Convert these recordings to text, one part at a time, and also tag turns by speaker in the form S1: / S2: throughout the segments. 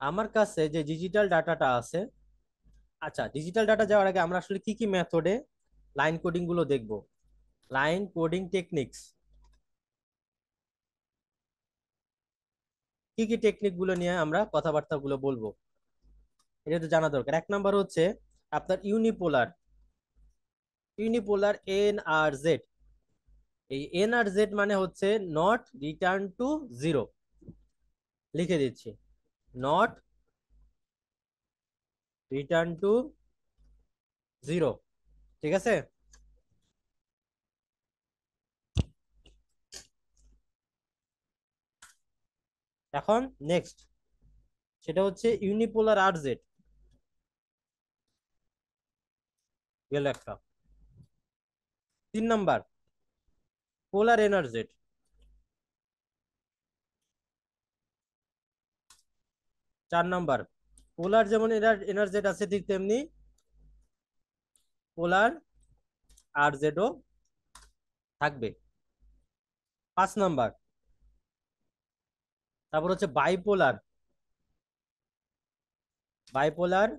S1: আমার কাছে যে ডিজিটাল ডাটাটা আছে, আচ্ছা ডিজিটাল ডাটা যাওয়ার আগে আমরা আসলে কি কি মেথডে লাইন কোডিং গুলো দেখব। লাইন কোডিং টেকনিক্স, কি কি টেকনিক গুলো নিয়ে আমরা কথাবার্তা গুলো বলবো, এটা তো জানা দরকার। এক নাম্বার হচ্ছে আপনার ইউনিপোলার, ইউনিপোলার এন আর জেড। এই এন আর জেড মানে হচ্ছে নট রিটার্ন টু জিরো। লিখে দিচ্ছি, নট রিটার্ন টু জিরো। ঠিক আছে। এখন নেক্সট, সেটা হচ্ছে ইউনিপোলার আর জেড, গেল একটা। 3 নাম্বার পোলার এন আর জেড। 4 নাম্বার পোলার যেমন এন আর জেড আছে ঠিক তেমনি পোলার আর জেডও থাকবে। 5 নাম্বার, তারপর হচ্ছে বাইপোলার, বাইপোলার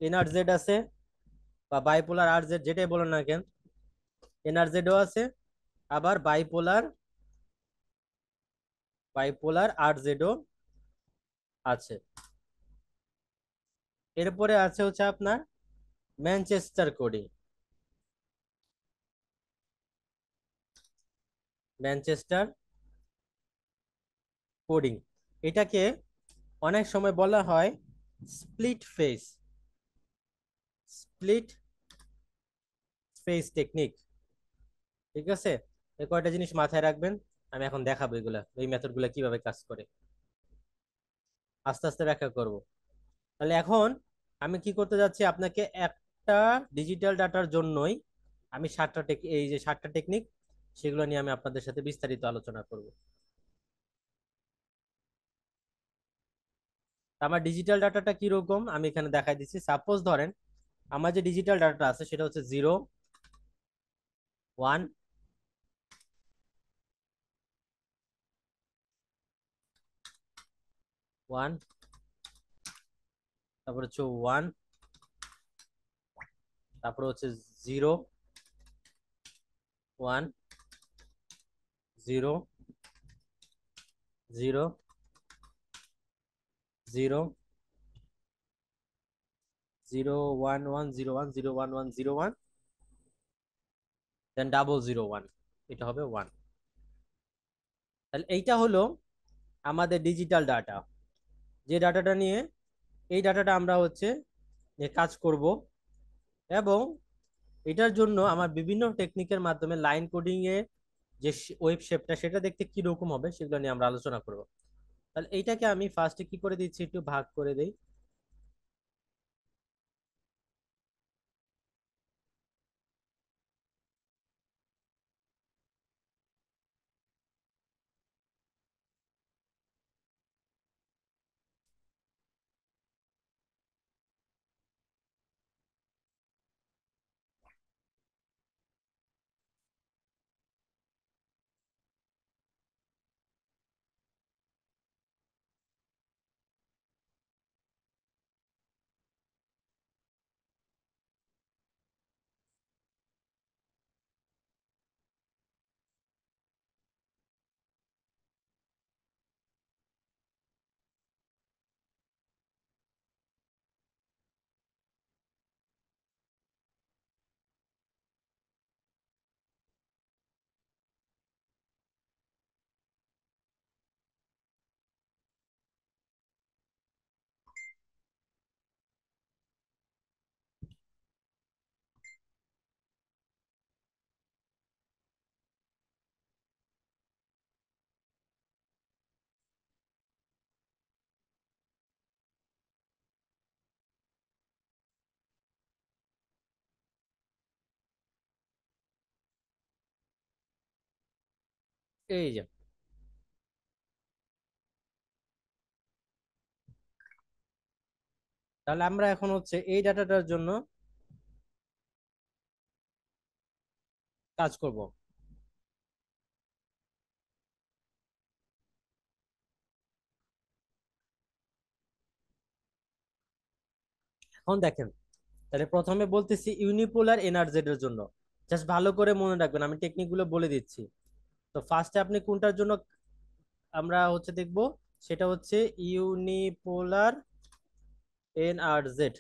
S1: এন আর জেড আছে, বা বাইপোলার আর জেড যেটাই বলেন না কেন, এন আর জেডও আছে, আবার বাইপোলার, বাইপোলার আর জেডও আছে। এরপরে আছে হচ্ছে আপনার ম্যানচেস্টার কোডিং, ম্যানচেস্টার কোডিং। এটাকে অনেক সময় বলা হয় split face, split face technique. ঠিক আছে, এই কয়টা জিনিস মাথায় রাখবেন। আমি এখন দেখাবো এগুলা, এই মেথড গুলা কিভাবে কাজ করে, আস্তে আস্তে ব্যাখ্যা করব। তাহলে এখন আমি কি করতে যাচ্ছি, আপনাকে একটা ডিজিটাল ডাটার জন্যই আমি 7টা এই যে 7টা টেকনিক, সেগুলো নিয়ে আমি আপনাদের সাথে বিস্তারিত আলোচনা করব। আমার ডিজিটাল ডাটাটা কিরকম আমি এখানে দেখাই দিচ্ছি। সাপোজ ধরেন আমার যে ডিজিটাল ডাটা আছে সেটা হচ্ছে 0 1 1, তারপর হচ্ছে 1, তারপর হচ্ছে 0 1 0 0 0 0 1 1 0 1 0 1 দেন 0 0 1, এটা হবে 1। তাহলে এইটা হলো আমাদের ডিজিটাল ডাটা, যে ডাটাটা নিয়ে, এই ডাটাটা আমরা হচ্ছে কাজ করব। এবং এটার জন্য আমার বিভিন্ন টেকনিকের মাধ্যমে লাইন কোডিং এ যে ওয়েব শেপটা সেটা দেখতে কি রকম হবে সেগুলো নিয়ে আমরা আলোচনা করব। তাহলে এইটাকে আমি ফার্স্টে কি করে দিচ্ছি, একটু ভাগ করে দেই। এই যে, তাহলে আমরা এখন হচ্ছে এই ডাটাটার জন্য কাজ করব। এখন দেখেন, তাহলে প্রথমে বলতেছি ইউনিপোলার এনআরজেড এর জন্য। জাস্ট ভালো করে মনে রাখবেন, আমি টেকনিক গুলো বলে দিচ্ছি। তো ফার্স্টে আপনি কোনটার জন্য আমরা হচ্ছে দেখব, সেটা হচ্ছে ইউনিপোলার এনআরজেড।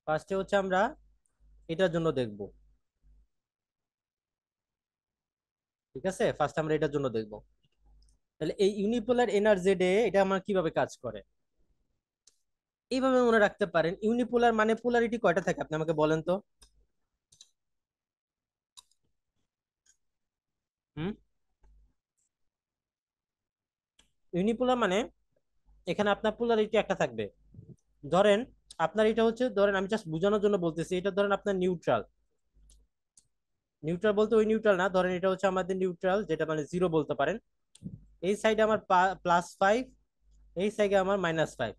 S1: ফার্স্টে হচ্ছে আমরা এটার জন্য দেখব। ঠিক আছে, ফার্স্ট আমরা এটার জন্য দেখব। তাহলে এই ইউনিপোলার এনআরজেড এ এটা আমার কিভাবে কাজ করে এইভাবে মনে রাখতে পারেন। ইউনিপোলার মানে পোলারিটি কয়টা থাকে আপনি আমাকে বলেন তো। হুম, ইউনিপোলার মানে এখানে আপনার পোলারিটি একটা থাকবে। ধরেন আপনার এটা হচ্ছে, ধরেন আমি জাস্ট বোঝানোর জন্য বলতেছি, এটা ধরেন আপনার নিউট্রাল। নিউট্রাল বলতে ওই নিউট্রাল না, ধরেন এটা হচ্ছে আমাদের নিউট্রাল, যেটা মানে জিরো বলতে পারেন। এই সাইডে আমার +5, এই সাইডে আমার -5।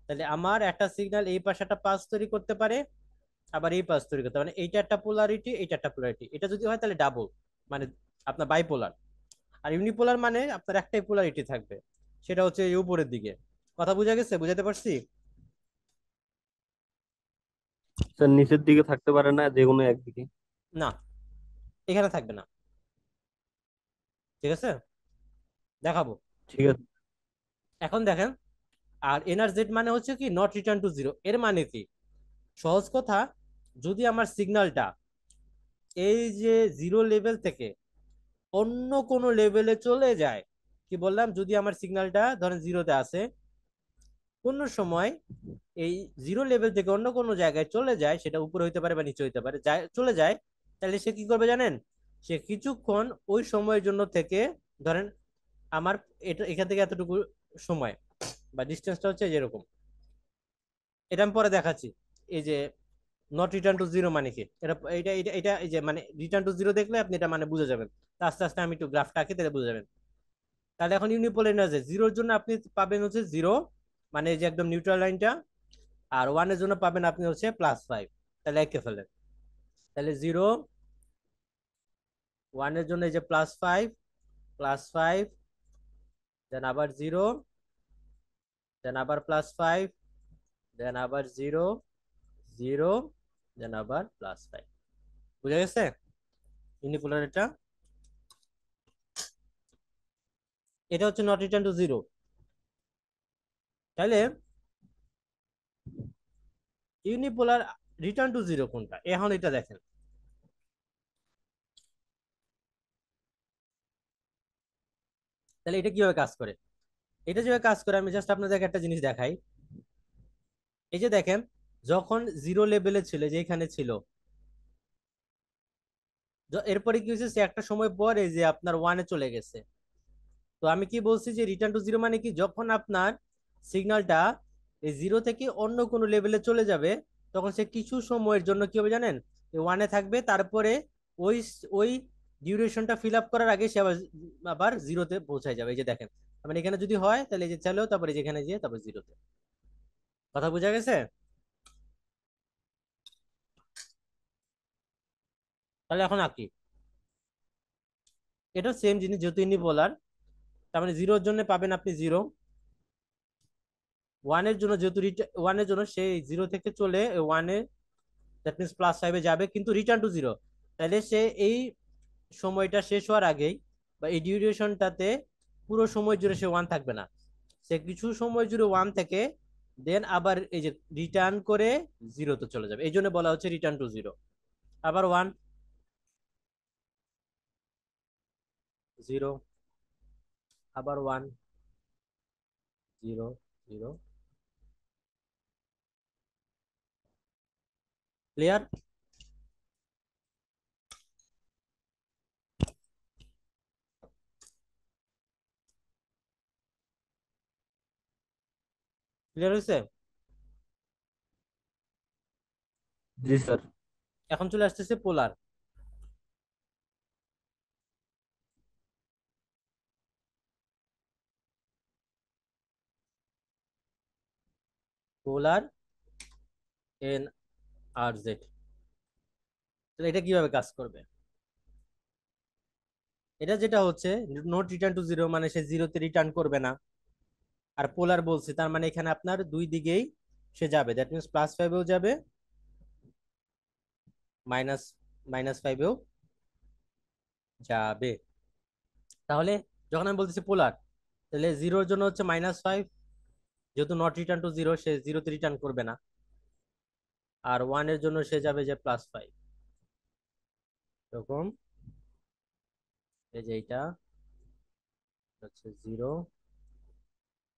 S1: তাহলে আমার একটা সিগন্যাল এই পাশে একটা পাস তৈরি করতে পারে, আবার এই পাস তৈরি করতে পারে। মানে এইটা একটা পোলারিটি, এইটা একটা পোলারিটি। এটা যদি হয় তাহলে ডাবল, মানে আপনার বাইপোলার। আর ইউনিপোলার মানে আপনার একটাই পোলারিটি থাকবে, সেটা হচ্ছে এই উপরের দিকে। কথা বুঝা গেছে, বুঝাতে পারছি?
S2: স্যার নিচের দিকে থাকতে পারে না, যে কোনো একদিকে?
S1: না, এখানে থাকবে না। ঠিক আছে, দেখাবো।
S2: ঠিক আছে।
S1: এখন দেখেন, আর এনআরজেড মানে হচ্ছে কি নট রিটার্ন টু জিরো। এর মানে কি, সহজ কথা, যদি আমার সিগন্যালটা এই যে জিরো লেভেল থেকে অন্য কোনো লেভেলে চলে যায়, কি বললাম, যদি আমার সিগন্যালটা ধরেন জিরোতে আছে, কোন সময় এই জিরো লেভেল থেকে অন্য কোনো জায়গায় চলে যায়, সেটা উপরে হইতে পারে বা নিচে হইতে পারে, যায় চলে যায়, তাহলে সে কি করবে জানেন? সে কিছুক্ষণ ওই সময়ের জন্য থেকে, ধরেন আমার এটা এখান থেকে এতটুকু সময় বা ডিস্টেন্সটা হচ্ছে যেরকম, এটা আমি পরে দেখাচ্ছি। এই যে নট রিটার্ন টু জিরো মানে কি, এটা এটা এটা এটা এই যে মানে রিটার্ন টু জিরো দেখলে আপনি এটা মানে বুঝে যাবেন। তা আস্তে আস্তে আমি একটু গ্রাফটা আঁকি, তাহলে বুঝে যাবেন। তাহলে এখন ইউনিপোলার এনার্জি জিরোর জন্য আপনি পাবেন হচ্ছে জিরো, মানে এই যে একদম নিউট্রাল লাইনটা। আর ওয়ানের জন্য পাবেন আপনি হচ্ছে +5। তাহলে একে ফেলেন, তাহলে জিরো, ওয়ানের জন্য এই যে +5, +5, দেন আবার জিরো, দেন আবার +5, দেন আবার জিরো, জিরো, দেন আবার +5। বুঝা গেছে ইউনিপোলার এটা? এটা হচ্ছে নট রিটার্ন টু জিরো। তাহলে ইউনিপোলার রিটার্ন টু জিরো কোনটা, এখন এটা দেখেন। তাহলে এটা কিভাবে কাজ করে, এটা যেভাবে কাজ করে আমি জাস্ট আপনাদেরকে একটা জিনিস দেখাই। এই যে দেখেন, যখন জিরো লেভেলে ছিল, যে এখানে ছিল, এরপরে কি হয়েছে, সে একটা সময় পর এই যে আপনার ওয়ানে চলে গেছে। তো আমি কি বলছি যে রিটার্ন টু জিরো মানে কি, যখন আপনার সিগন্যালটা এই জিরো থেকে অন্য কোনো লেভেলে চলে যাবে, তখন সে কিছু সময়ের জন্য কি হবে জানেন, ওয়ানে থাকবে, তারপরে ওই ওই ডিউরেশনটা ফিল আপ করার আগে সে আবার আবার জিরোতে পৌঁছায় যাবে। এই যে দেখেন, মানে এখানে যদি হয় তাহলে এই যে চাইলেও, তারপরে যেখানে যেয়ে তারপর জিরোতে। কথা বোঝা গেছে? তাহলে এখন আঁকি। এটা সেম জিনিস, যেহেতু ইউনিপোলার, তার মানে জিরোর জন্য পাবেন আপনি জিরো, ওয়ানের জন্য যেহেতু ওয়ানের জন্য সেই জিরো থেকে চলে ওয়ানে, দ্যাট মিনস +5-এ যাবে, কিন্তু রিটার্ন টু জিরো। তাহলে সে এই সময়টা শেষ হওয়ার আগেই বা এই ডিউরেশনটাতে পুরো সময় জুড়ে সে ওয়ান থাকবে না, সে কিছু সময় জুড়ে ওয়ান থেকে দেন আবার এই যে রিটার্ন করে জিরোতে চলে যাবে, এই জন্য বলা হচ্ছে রিটার্ন টু জিরো। আবার ওয়ান, জিরো, আবার one, zero, zero. Clear? Clear হয়েছে?
S2: জি স্যার।
S1: এখন চলে আসতেছে পোলার। পোলার এন আর জেড, তাহলে এটা কিভাবে কাজ করবে? এটা যেটা হচ্ছে নোট রিটার্ন টু জিরো, মানে সে জিরোতে রিটার্ন করবে না। আর পোলার বলছে, তার মানে এখানে আপনার দুই দিকেই সে যাবে, দ্যাট মিনস +5-এও যাবে, মাইনাস -5-এও যাবে। তাহলে যখন আমি বলতেছি পোলার, তাহলে জিরোর জন্য হচ্ছে -5, যেহেতু নট রিটার্ন টু জিরো, সে জিরোতে রিটার্ন করবে না। আর ওয়ানের জন্য সে যাবে যে +5, এরকম। এই যে এইটা হচ্ছে 0,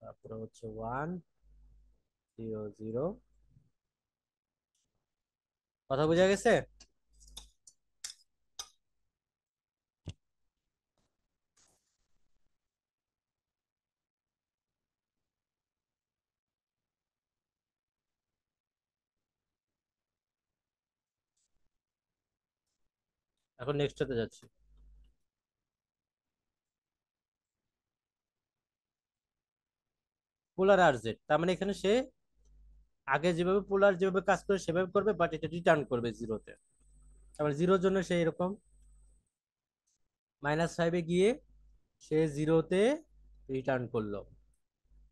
S1: তারপরে হচ্ছে 1, 0, 0। কথা বোঝা গেছে? এখন নেক্সটটাতে যাচ্ছি। পোলার আর জেড, তার মানে এখানে সে আগে যেভাবে পোলার যেভাবে কাজ করে সেভাবে করবে, বাট এটা রিটার্ন করবে জিরোতে। তারপরে জিরোর জন্য সে এরকম -5-এ গিয়ে সে জিরোতে রিটার্ন করলো।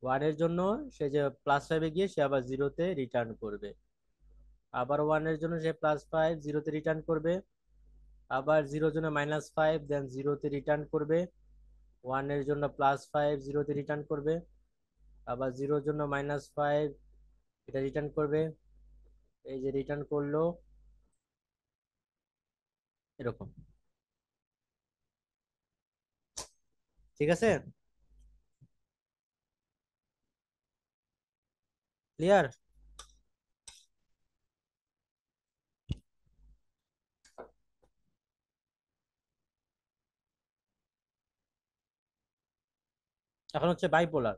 S1: ওয়ানের জন্য সে যে +5-এ গিয়ে সে আবার জিরোতে রিটার্ন করবে। আবার ওয়ানের জন্য সে +5 জিরোতে রিটার্ন করবে। আবার জিরোর জন্য -5 দেন জিরোতে রিটার্ন করবে। ওয়ানের জন্য +5 জিরোতে রিটার্ন করবে। আবার জিরোর জন্য -5 এটা রিটার্ন করবে। এই যে রিটার্ন করলো, এরকম। ঠিক আছে, ক্লিয়ার? এখন হচ্ছে বাইপোলার।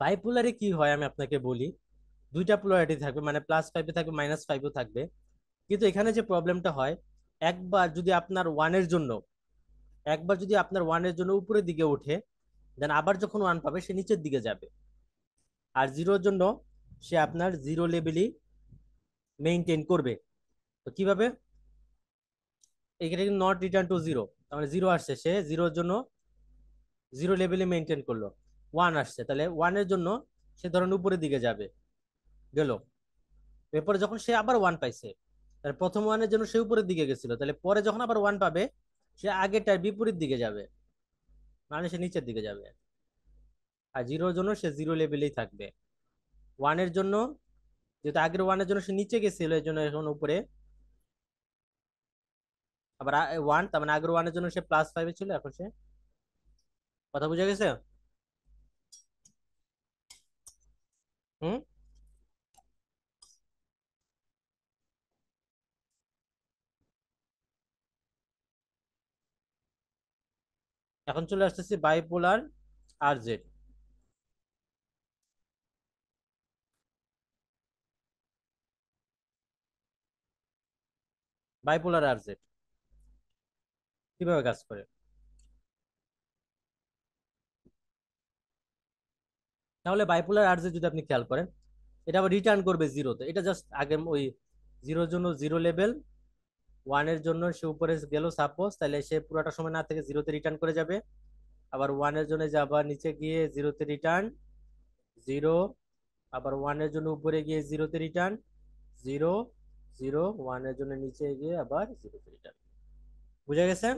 S1: বাইপোলারে কি হয় আমি আপনাকে বলি। দুইটা পোলারিটি থাকবে, মানে +5-এ থাকবে, -5-এও থাকবে। কিন্তু এখানে যে প্রবলেমটা হয়, একবার যদি আপনার ওয়ানের জন্য একবার যদি আপনার ওয়ানের জন্য উপরের দিকে ওঠে, দেন আবার যখন ওয়ান পাবে সে নিচের দিকে যাবে। আর জিরোর জন্য সে আপনার জিরো লেভেলই মেইনটেইন করবে। তো কিভাবে? এখানে কিন্তু নট রিটার্ন টু জিরো, তার মানে জিরো আসছে, সে জিরোর জন্য জিরো লেভেলে মেইনটেইন করলো। ওয়ান আসছে, তাহলে ওয়ানের জন্য সে ধরেন উপরের দিকে যাবে, গেল। এরপরে যখন সে আবার ওয়ান পাইছে, তাহলে প্রথম ওয়ানের জন্য সে উপরের দিকে গেছিল, তাহলে পরে যখন আবার ওয়ান পাবে সে আগেরটার বিপরীত দিকে যাবে, মানে সে নিচের দিকে যাবে। আর জিরোর জন্য সে জিরো লেভেলেই থাকবে। ওয়ানের জন্য, যেহেতু আগের ওয়ানের জন্য সে নিচে গেছিল, এই জন্য এখন উপরে। আবার ওয়ান, তার মানে আগের ওয়ানের জন্য সে +5-এ ছিল, এখন সে, কথা বুঝা গেছে? হুম। এখন চলে আসতেছি বাইপোলার আর জেড। বাইপোলার আর জেড কিভাবে কাজ করে? তাহলে বাইপোলার আর জেড যদি আপনি খেয়াল করেন, এটা আবার রিটার্ন করবে জিরোতে। এটা জাস্ট আগে ওই জিরোর জন্য জিরো লেভেল, ওয়ানের জন্য সে উপরে গেল সাপোজ, তাহলে সে পুরোটা সময় না থেকে জিরোতে রিটার্ন করে যাবে। আবার ওয়ানের জন্য যে আবার নিচে গিয়ে জিরোতে রিটার্ন, জিরো। আবার ওয়ানের জন্য উপরে গিয়ে জিরোতে রিটার্ন, জিরো, জিরো। ওয়ানের জন্য নিচে গিয়ে আবার জিরোতে রিটার্ন। বুঝা গেছে?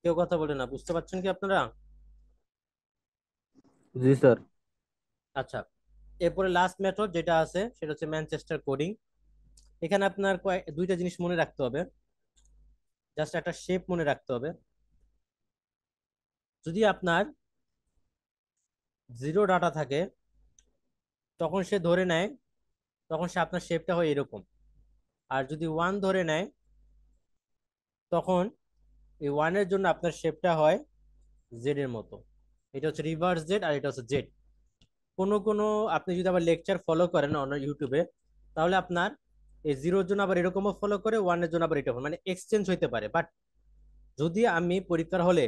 S1: কেউ কথা বলে না, বুঝতে পারছেন কি আপনারা?
S2: জি স্যার।
S1: আচ্ছা, এরপরে লাস্ট মেথড যেটা আছে সেটা হচ্ছে ম্যানচেস্টার কোডিং। এখানে আপনার দুইটা জিনিস মনে রাখতে হবে। জাস্ট একটা শেপ মনে রাখতে হবে। যদি আপনার জিরো ডাটা থাকে, তখন সে ধরে নেয়, তখন সে আপনার শেপটা হয় এরকম। আর যদি ওয়ান ধরে নেয়, তখন এই ওয়ানের জন্য আপনার শেপটা হয় জেড এর মতো। এটা হচ্ছে রিভার্স জেড, আর এটা হচ্ছে জেড। কোনো কোনো আপনি যদি আবার লেকচার ফলো করেন অন্য ইউটিউবে, তাহলে আপনার এই জিরোর জন্য আবার এরকমও ফলো করে, ওয়ানের জন্য আবার এটা মানে এক্সচেঞ্জ হইতে পারে। বাট যদি আমি পরীক্ষার হলে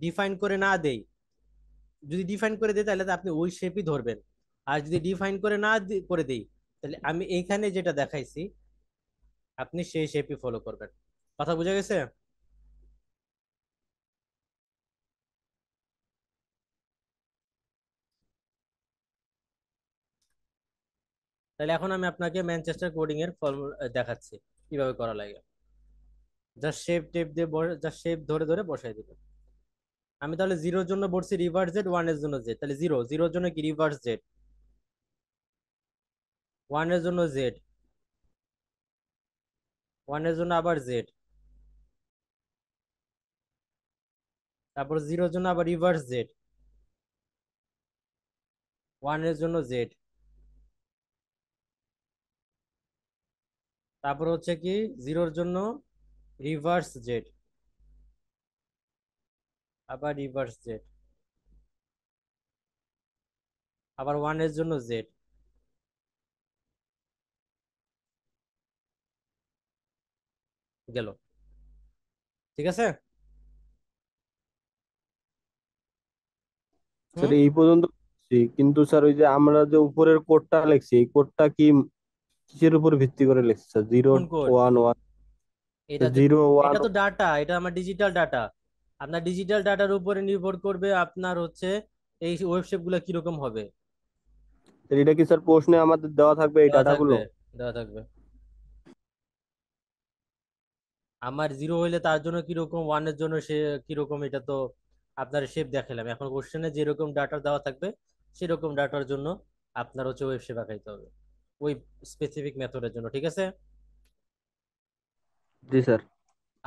S1: ডিফাইন করে না দেই, যদি ডিফাইন করে দিই তাহলে তো আপনি ওই শেপই ধরবেন। আর যদি ডিফাইন করে না করে দিই, তাহলে আমি এইখানে যেটা দেখাইছি আপনি সেই শেপই ফলো করবেন। কথা বোঝা গেছে? তাহলে এখন আমি আপনাকে ম্যানচেস্টার কোডিং এর ফর্মুলা দেখাচ্ছি কিভাবে করা লাগে। জাস্ট শেপ টেপ দিয়ে জাস্ট শেপ ধরে ধরে বসাই দিবেন। আমি তাহলে জিরোর জন্য বলছি রিভার্স জেড, ওয়ানের জন্য জেড, তাহলে জিরো, জিরোর জন্য কি রিভার্স জেড, ওয়ানের জন্য জেড, ওয়ানের জন্য আবার জেড, তারপর জিরোর জন্য আবার রিভার্স জেড, ওয়ানের জন্য জেড, তারপর হচ্ছে কি জিরোর জন্য রিভার্স জেড, আবার রিভার্স জেড, আবার ওয়ানের জন্য জেড। গেল? ঠিক আছে?
S2: স্যার
S1: হুম।
S2: এই পর্যন্ত বুঝছি, কিন্তু স্যার ওই যে আমরা যে উপরের কোডটা লিখছি এই কোডটা কি কিসের উপর ভিত্তি করে লিখছি স্যার? জিরো
S1: কোন কোড?
S2: ওয়ান ওয়ান,
S1: এটা যে,
S2: জিরো ওয়ান।
S1: এটা তো ডাটা, এটা আমার ডিজিটাল ডাটা। আপনার ডিজিটাল ডাটার উপরে নির্ভর করবে আপনার হচ্ছে এই ওয়েবসাইট গুলো কিরকম হবে।
S2: এটা কি স্যার প্রশ্নে আমাদের দেওয়া থাকবে এই
S1: দেওয়া
S2: ডাটাগুলো?
S1: থাকবে, দেওয়া থাকবে। আমার জিরো হইলে তার জন্য কিরকম, ওয়ানের জন্য সে কিরকম, এটা তো আপনার শেপ দেখালাম। এখন কোশ্চেনে যেরকম ডাটা দেওয়া থাকবে সেরকম ডাটার জন্য আপনার হচ্ছে ওয়েব শেপ আঁকাইতে হবে, ওই স্পেসিফিক মেথডের জন্য। ঠিক আছে?
S2: জি স্যার।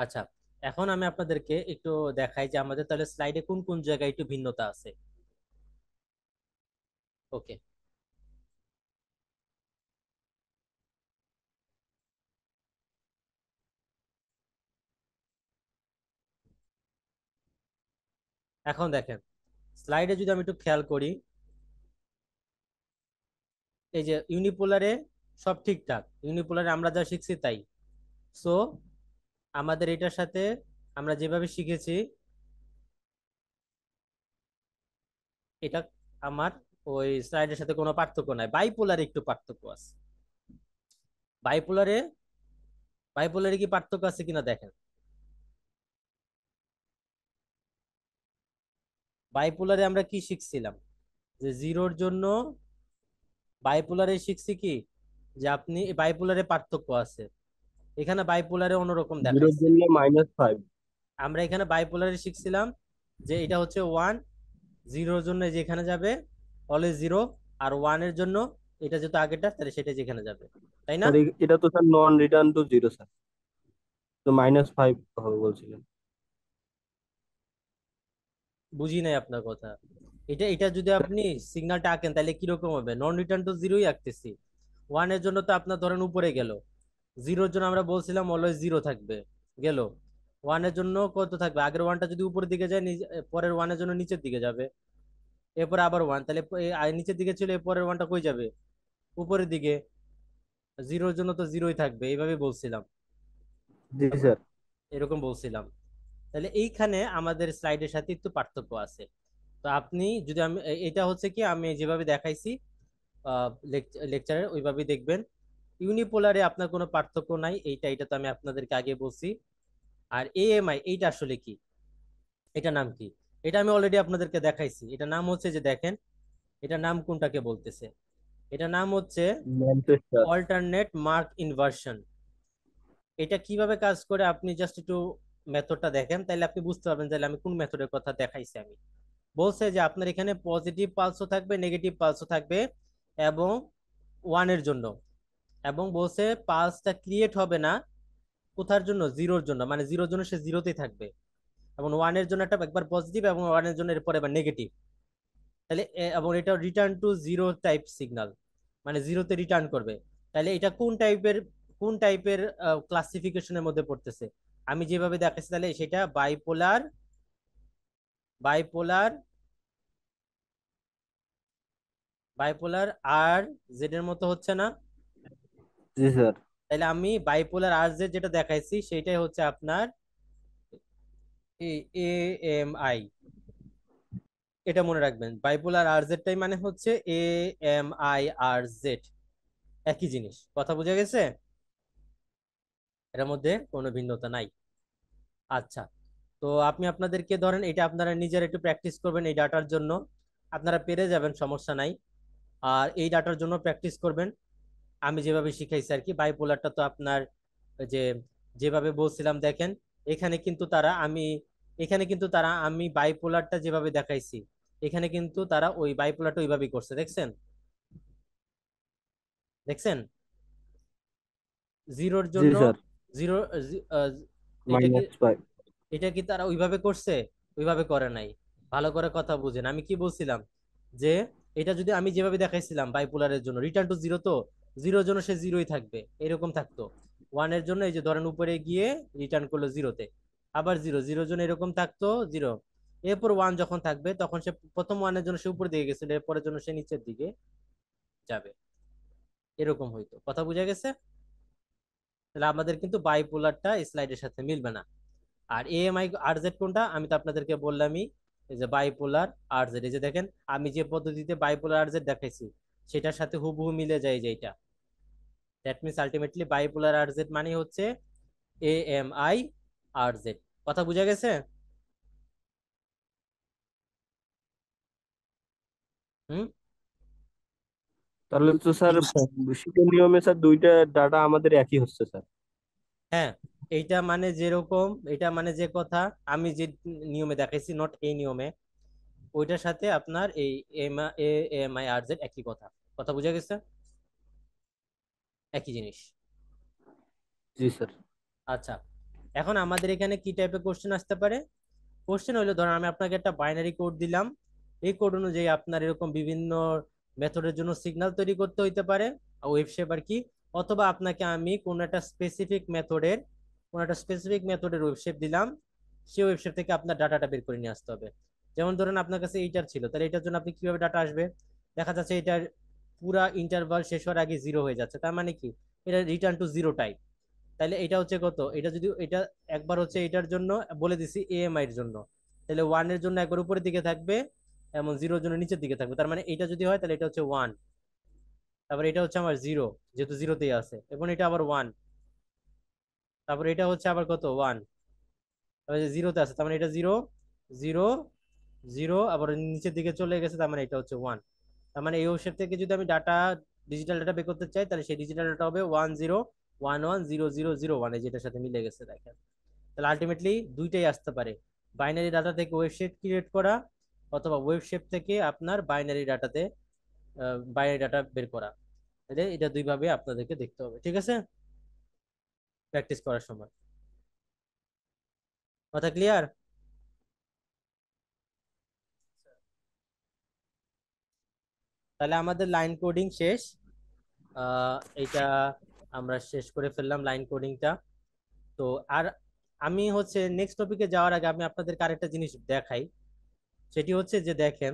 S1: আচ্ছা, এখন আমি আপনাদেরকে একটু দেখাই যে আমাদের তাহলে স্লাইডে কোন কোন জায়গায় একটু ভিন্নতা আছে। ওকে, এখন দেখেন স্লাইডে যদি আমি একটু খেয়াল করি, এই যে ইউনিপোলারে সব ঠিকঠাক, ইউনিপোলারে আমরা যা শিখছি তাই। সো আমাদের এটার সাথে আমরা যেভাবে শিখেছি এটা আমার ওই স্লাইডের সাথে কোনো পার্থক্য নাই। বাইপোলারে একটু পার্থক্য আছে। বাইপোলারে, বাইপোলারে কি পার্থক্য আছে কিনা দেখেন। বাইপোলারে আমরা কি শিখছিলাম, যে জিরোর জন্য বাইপোলারে শিখছি কি, যে আপনি বাইপোলারে পার্থক্য আছে। এখানে বাইপোলারে অন্যরকম
S2: জিরোর
S1: দেখাইছে।
S2: জন্য -5।
S1: আমরা এখানে বাইপোলারে শিখছিলাম যে এটা হচ্ছে ওয়ান, জিরোর জন্য যেখানে যাবে অলওয়েজ জিরো, আর ওয়ানের জন্য এটা যেহেতু আগেরটা তাহলে সেটা যেখানে যাবে, তাই না?
S2: স্যার এটা তো sir non return to zero sir, তো -5 হবে বলছিলেন।
S1: বুঝি নাই আপনার কথা। এটা এটা যদি আপনি সিগন্যালটা আঁকেন তাহলে কিরকম হবে, নন রিটার্ন টু জিরোই আঁকতেছি। ওয়ানের জন্য তো আপনার ধরেন উপরে গেল, জিরোর জন্য আমরা বলছিলাম অলওয়েজ জিরো থাকবে, গেল। ওয়ানের জন্য কত থাকবে, আগের ওয়ানটা যদি উপরের দিকে যায় পরের ওয়ানের জন্য নিচের দিকে যাবে, এরপরে আবার ওয়ান, তাহলে নিচের দিকে ছিল, এরপরের ওয়ানটা কই যাবে, উপরের দিকে। জিরোর জন্য তো জিরোই থাকবে, এইভাবে বলছিলাম।
S2: জি
S1: তারপর
S2: স্যার।
S1: এরকম বলছিলাম। তাহলে এইখানে আমাদের স্লাইডের সাথে একটু পার্থক্য আছে। তো আপনি যদি আমি এটা হচ্ছে কি আমি যেভাবে দেখাইছি লেকচারে ওইভাবেই দেখবেন। ইউনিপোলারে আপনার কোনো পার্থক্য নাই, এইটা এটা তো আমি আপনাদেরকে আগে বলছি। আর এএমআই এইটা আসলে কি, এটা নাম কি, এটা আমি অলরেডি আপনাদেরকে দেখাইছি। এটা নাম হচ্ছে যে দেখেন, এটা নাম কোনটাকে বলতেছে, এটা নাম হচ্ছে
S2: ম্যানচেস্টার।
S1: Alternate mark inversion. এটা কিভাবে কাজ করে আপনি জাস্ট একটু মেথডটা দেখেন তাহলে আপনি বুঝতে পারবেন তাহলে আমি কোন মেথডের কথা দেখাইছি। আমি বলছে যে আপনার এখানে পজিটিভ পালসও থাকবে, নেগেটিভ পালসও থাকবে, এবং ওয়ানের জন্য। এবং বলছে পালসটা ক্রিয়েট হবে না কোথার জন্য, জিরোর জন্য, মানে জিরোর জন্য সে জিরোতেই থাকবে, এবং ওয়ানের জন্য একটা একবার পজিটিভ এবং ওয়ানের জন্য এরপর এবার নেগেটিভ। তাহলে এবং এটা return to zero type signal, মানে জিরোতে রিটার্ন করবে। তাহলে এটা কোন টাইপের ক্লাসিফিকেশনের মধ্যে পড়তেছে, আমি যেভাবে দেখাচ্ছি তাহলে সেটা বাইপোলার, বাইপোলার, বাইপোলার আর জেড এর মতো হচ্ছে না?
S2: জি স্যার।
S1: তাহলে আমি বাইপোলার আরজেড যেটা দেখাইছি সেটাই হচ্ছে আপনার এ এম আই। এটা মনে রাখবেন, বাইপোলার আরজেডটাই মানে হচ্ছে AMI RZ, একই জিনিস। কথা বোঝা গেছে? এর মধ্যে কোনো ভিন্নতা নাই। আচ্ছা, তো আপনি আপনাদেরকে ধরেন এটা আপনারা নিজেরা একটু প্র্যাকটিস করবেন এই ডাটার জন্য, আপনারা পেরে যাবেন, সমস্যা নাই। আর এই ডাটার জন্য প্র্যাকটিস করবেন আমি যেভাবে শিখাইছি আর কি। বাইপোলারটা তো আপনার ওই যে যেভাবে বলছিলাম দেখেন, এখানে কিন্তু তারা আমি এখানে কিন্তু তারা আমি বাইপোলারটা যেভাবে দেখাইছি, এখানে কিন্তু তারা ওই বাইপোলারটা ওইভাবেই করছে, দেখছেন? দেখছেন জিরোর
S2: জি
S1: জন্য
S2: স্যার।
S1: জিরো, এটা কি
S2: -5।
S1: এটা কি তারা ওইভাবে করছে? ওইভাবে করে নাই। ভালো করে কথা বুঝেন, আমি কি বলছিলাম যে এটা যদি আমি যেভাবে দেখাইছিলাম বাইপোলারের জন্য রিটার্ন টু জিরো, তো জিরোর জন্য সে জিরোই থাকবে, এরকম থাকতো। ওয়ানের জন্য এই যে ধরেন উপরে গিয়ে রিটার্ন করলো জিরোতে, আবার জিরো, জিরোর জন্য এরকম থাকতো জিরো। এরপর ওয়ান যখন থাকবে তখন সে প্রথম ওয়ানের জন্য সে উপরের দিকে গেছিল, এরপরের জন্য সে নিচের দিকে যাবে, এরকম হইতো। কথা বুঝা গেছে? তাহলে আমাদের কিন্তু বাইপোলারটা স্লাইডের সাথে মিলবে না। আর AMI RZ কোনটা আমি তো আপনাদেরকে বললামই, এই যে বাইপোলার আরজেড। এই যে দেখেন আমি যে পদ্ধতিতে বাইপোলার আরজেড দেখাইছি সেটার সাথে হুবহু মিলে যায় যেটা। That means ultimately bipolar RZ মানে হচ্ছে AMI RZ। কথা বুঝা গেছে? হুম।
S2: তাহলে তো স্যার শীতের নিয়মে স্যার দুইটা ডাটা আমাদের একই হচ্ছে স্যার।
S1: হ্যাঁ, এইটা মানে যেরকম, এটা মানে যে কথা আমি যে নিয়মে দেখাইছি, নট এই নিয়মে, ওইটার সাথে আপনার এই AMI RZ একই কথা। কথা বুঝা গেছে? একই জিনিস।
S2: জি স্যার।
S1: আচ্ছা, এখন আমাদের এখানে কি টাইপের কোশ্চেন আসতে পারে? কোশ্চেন হইলো ধরেন আমি আপনাকে একটা বাইনারি কোড দিলাম, এই কোড অনুযায়ী আপনার এরকম বিভিন্ন মেথডের জন্য সিগন্যাল তৈরি করতে হইতে পারে, ওয়েব শেপ আর কি। অথবা আপনাকে আমি কোন একটা স্পেসিফিক মেথডের ওয়েব শেপ দিলাম, সেই ওয়েব শেপ থেকে আপনার ডাটাটা বের করে নিয়ে আসতে হবে। যেমন ধরেন আপনার কাছে এইটার ছিল, তাহলে এটার জন্য আপনি কিভাবে ডাটা আসবে? দেখা যাচ্ছে এটার পুরা ইন্টারভাল শেষ হওয়ার আগে জিরো হয়ে যাচ্ছে, তার মানে কি এটা রিটার্ন টু জিরো টাইপ। তাহলে এটা হচ্ছে কত, এটা যদি এটা একবার হচ্ছে এটার জন্য বলে দিছি AMI এর জন্য, তাহলে ওয়ান এর জন্য একবার উপরের দিকে থাকবে, এমন জিরোর জন্য নিচের দিকে থাকবে। তার মানে এটা যদি হয় তাহলে এটা হচ্ছে ওয়ান, তারপর এটা হচ্ছে আমার জিরো, যেহেতু জিরোতেই আছে, এবং এটা আবার ওয়ান, তারপর এটা হচ্ছে আবার কত ওয়ান, তারপরে জিরোতে আছে, তার মানে এটা জিরো, জিরো, জিরো, আবার নিচের দিকে চলে গেছে, তার মানে এটা হচ্ছে ওয়ান। তার মানে এই ওয়েবসাইট থেকে যদি আমি ডাটা, ডিজিটাল ডাটা বের করতে চাই, তাহলে সেই ডিজিটাল ডাটা হবে 10110001, যেটার সাথে মিলে গেছে দেখেন। তাহলে আলটিমেটলি দুইটাই আসতে পারে, বাইনারি ডাটা থেকে ওয়েবশেপ ক্রিয়েট করা, অথবা ওয়েবশেপ থেকে আপনার বাইনারি ডাটা বের করা। তাহলে এটা দুইভাবে আপনাদেরকে দেখতে হবে, ঠিক আছে, প্র্যাকটিস করার সময়। কথা ক্লিয়ার? তাহলে আমাদের লাইন কোডিং শেষ। এইটা আমরা শেষ করে ফেললাম লাইন কোডিংটা। তো আর আমি হচ্ছে নেক্সট টপিকে যাওয়ার আগে আমি আপনাদেরকে আরেকটা জিনিস দেখাই, সেটি হচ্ছে যে দেখেন,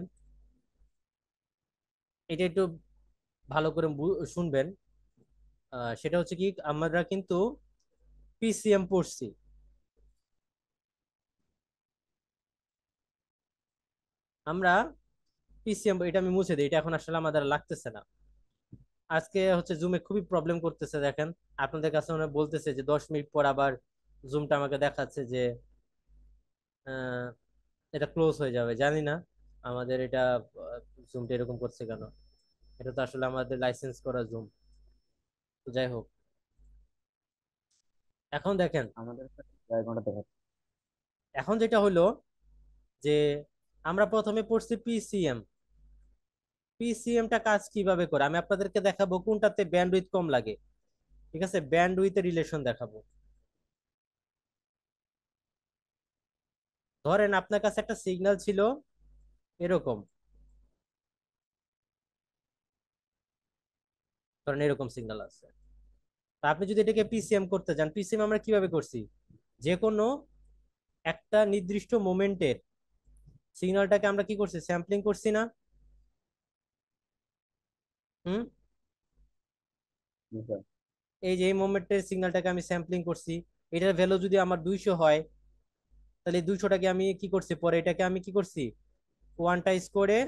S1: এটা একটু ভালো করে শুনবেন। সেটা হচ্ছে কি, আমরা কিন্তু PCM পড়ছি। আমরা PCM, এটা আমি মুছে দিই, এটা এখন আসলে আমাদের লাগতেছে না। আজকে হচ্ছে জুমে খুবই প্রবলেম করতেছে দেখেন, আপনাদের কাছে মনে হয় বলতেছে যে 10 মিনিট পর আবার জুমটা আমাকে দেখাচ্ছে যে আহ, এটা ক্লোজ হয়ে যাবে, জানি না আমাদের এটা জুমটা এরকম করছে কেন। এটা তো আসলে আমাদের লাইসেন্স করা জুম। তো যাই হোক, এখন দেখেন,
S2: আমাদের স্যার 1.5 ঘন্টা দেখাচ্ছে।
S1: এখন যেটা হলো যে আমরা প্রথমে পড়ছি PCM। PCMটা কাজ কিভাবে করে আমি আপনাদেরকে দেখাবো, কোনটাতে ব্যান্ডউইথ কম লাগে। ঠিক আছে, ব্যান্ডউইথের রিলেশন দেখাবো। ধরেন আপনার কাছে একটা সিগন্যাল ছিল এরকম, ধরেন এরকম সিগন্যাল আছে। তা আপনি যদি এটাকে PCM করতে যান, PCM আমরা কিভাবে করছি, যে কোনো একটা নির্দিষ্ট মোমেন্টের সিগন্যালটাকে আমরা কি করছি, স্যাম্পলিং করছি না? হুম।
S2: জি স্যার।
S1: এই যে এই মোমেন্টের সিগন্যালটাকে আমি স্যাম্পলিং করছি, এটার ভ্যালু যদি আমার 200 হয়, তাহলে 200টাকে আমি কি করছি, পরে এটাকে আমি কি করছি, কোয়ান্টাইজ করে,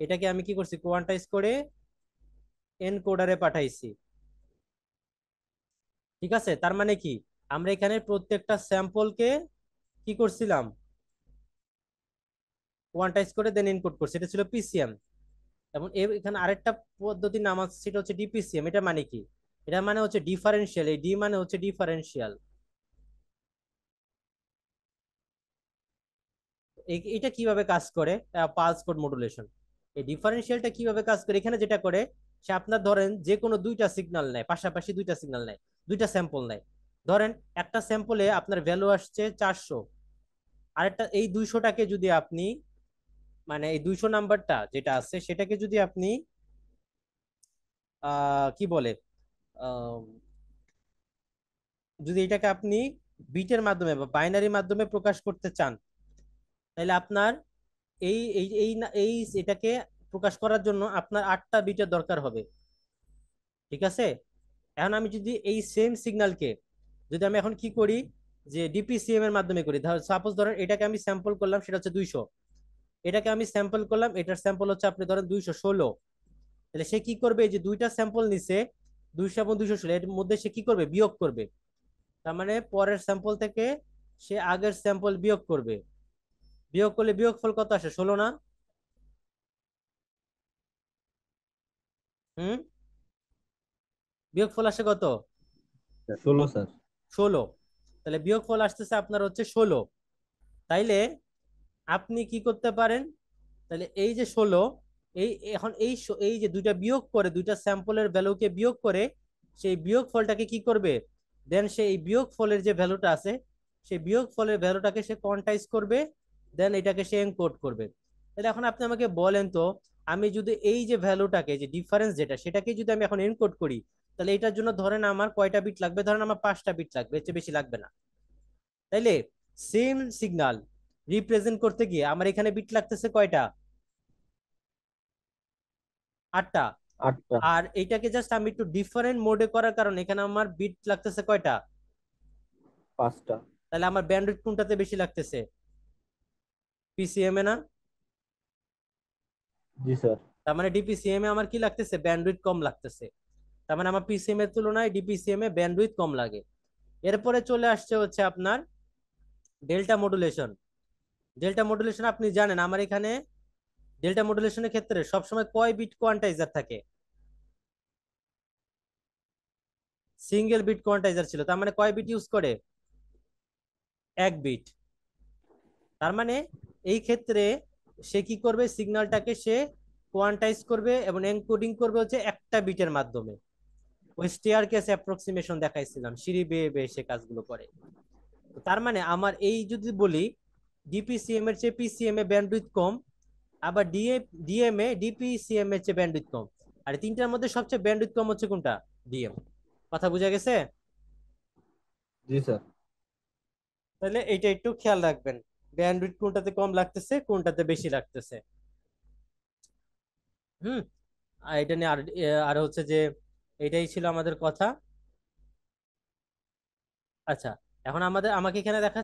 S1: এটাকে আমি কি করছি, কোয়ান্টাইজ করে এনকোডারে পাঠাইছি। ঠিক আছে, তার মানে কি, আমরা এখানে প্রত্যেকটা স্যাম্পলকে কি করছিলাম, কোয়ান্টাইজ করে দেন এনকোড করছি, এটা ছিল পিসিএম। এবং এখানে আরেকটা পদ্ধতির নাম আছে, সেটা হচ্ছে ডিপিসিএম। এটা মানে কি, এটা মানে হচ্ছে ডিফারেন্সিয়াল, এই ডি মানে হচ্ছে ডিফারেন্সিয়াল। এটা কিভাবে কাজ করে, পালস কোড মডুলেশন। এই ডিফারেন্সিয়ালটা কিভাবে কাজ করে, এখানে যেটা করে, সে আপনার ধরেন যে কোনো দুইটা সিগন্যাল নেয়, পাশাপাশি দুইটা সিগন্যাল নেয়, দুইটা স্যাম্পল নেয়। ধরেন একটা স্যাম্পলে আপনার ভ্যালু আসছে 400, আরেকটা এই 200টাকে যদি আপনি, মানে এই 200 নাম্বারটা যেটা আছে সেটাকে যদি আপনি কি বলে, আহ, যদি এটাকে আপনি বিটের মাধ্যমে বা বাইনারি মাধ্যমে প্রকাশ করতে চান, তাহলে আপনার এই এই এই এই এটাকে প্রকাশ করার জন্য আপনার 8টা বিটের দরকার হবে। ঠিক আছে, এখন আমি যদি এই সেম সিগন্যালকে যদি আমি এখন কি করি, যে ডিপিসিএম এর মাধ্যমে করি, সাপোজ ধরেন এটাকে আমি স্যাম্পল করলাম, সেটা হচ্ছে 200, এটাকে আমি স্যাম্পল করলাম, এটার স্যাম্পল হচ্ছে আপনি ধরেন 216, তাহলে সে কি করবে, এই যে দুইটা স্যাম্পল নিছে, 200 এবং 216, এর মধ্যে সে কি করবে, বিয়োগ করবে। তার মানে পরের স্যাম্পল থেকে সে আগের স্যাম্পল বিয়োগ করবে, বিয়োগ করলে বিয়োগফল কত আসে, 16 না? হুম, বিয়োগফল আসে কত,
S2: 16 স্যার।
S1: 16। তাহলে বিয়োগফল আসতেছে আপনার হচ্ছে 16। তাইলে আপনি কি করতে পারেন, তাহলে এই যে 16, এই এখন এই যে দুইটা বিয়োগ করে, দুইটা স্যাম্পলের ভ্যালুকে বিয়োগ করে, সেই বিয়োগ ফলটাকে কি করবে, দেন সে এই বিয়োগ ফলের যে ভ্যালুটা আছে, সেই বিয়োগ ফলের ভ্যালুটাকে সে কোয়ান্টাইজ করবে, দেন এটাকে সে এনকোড করবে। তাহলে এখন আপনি আমাকে বলেন তো, আমি যদি এই যে ভ্যালুটাকে, যে ডিফারেন্স যেটা, সেটাকে যদি আমি এখন এনকোড করি, তাহলে এটার জন্য ধরেন আমার কয়টা বিট লাগবে, ধরেন আমার 5টা বিট লাগবে, এর চেয়ে বেশি লাগবে না। তাইলে সেম সিগন্যাল রিপ্রেজেন্ট করতে গিয়ে আমার এখানে বিট লাগতেছে কয়টা, 8টা।
S2: 8টা।
S1: আর এইটাকে জাস্ট আমি একটু ডিফারেন্ট মোডে করার কারণে এখানে আমার বিট লাগতেছে কয়টা,
S2: 5টা।
S1: তাহলে আমার ব্যান্ডউইথ কোনটাতে বেশি লাগতেছে, পিসিএম এ না?
S2: জি স্যার।
S1: তার মানে ডিপিসিএম এ আমার কি লাগতেছে, ব্যান্ডউইথ কম লাগতেছে। তার মানে আমার পিসিএম এর তুলনায় ডিপিসিএম এ ব্যান্ডউইথ কম লাগে। এরপরে চলে আসছে হচ্ছে আপনার ডেল্টা মডুলেশন। ডেল্টা মডুলেশন আপনি জানেন, আমার এখানে ডেল্টা মডুলেশনের ক্ষেত্রে সবসময় কয় বিট কোয়ান্টাইজার থাকে, সিঙ্গেল বিট কোয়ান্টাইজার ছিল, তার মানে কয় বিট ইউজ করে, 1 বিট। তার মানে এই ক্ষেত্রে সে কি করবে, সিগন্যালটাকে সে কোয়ান্টাইজ করবে এবং এনকোডিং করবে হচ্ছে একটা বিটের মাধ্যমে। ওই স্টেয়ার কেস অ্যাপ্রক্সিমেশন দেখাইছিলাম, সিঁড়ি বেয়ে বেয়ে সে কাজগুলো করে। তো তার মানে আমার এই যদি বলি, ডিপিসিএম এর চেয়ে পিসিএম এ ব্যান্ডউইথ কম, আবার ডিএম এ ডিপিসিএম এর চেয়ে ব্যান্ডউইথ কম। আর তিনটার মধ্যে সবচেয়ে ব্যান্ডউইথ কম হচ্ছে কোনটা, ডিএম। কথা বুঝা গেছে?
S2: জি স্যার।
S1: তাহলে এটা একটু খেয়াল রাখবেন, ব্যান্ডউইথ কোনটাতে কম লাগতেছে, কোনটাতে বেশি লাগতেছে। হুম, আর এটা নিয়ে আর হচ্ছে যে এটাই ছিল আমাদের কথা। আচ্ছা, এখন আমাকে এখানে দেখা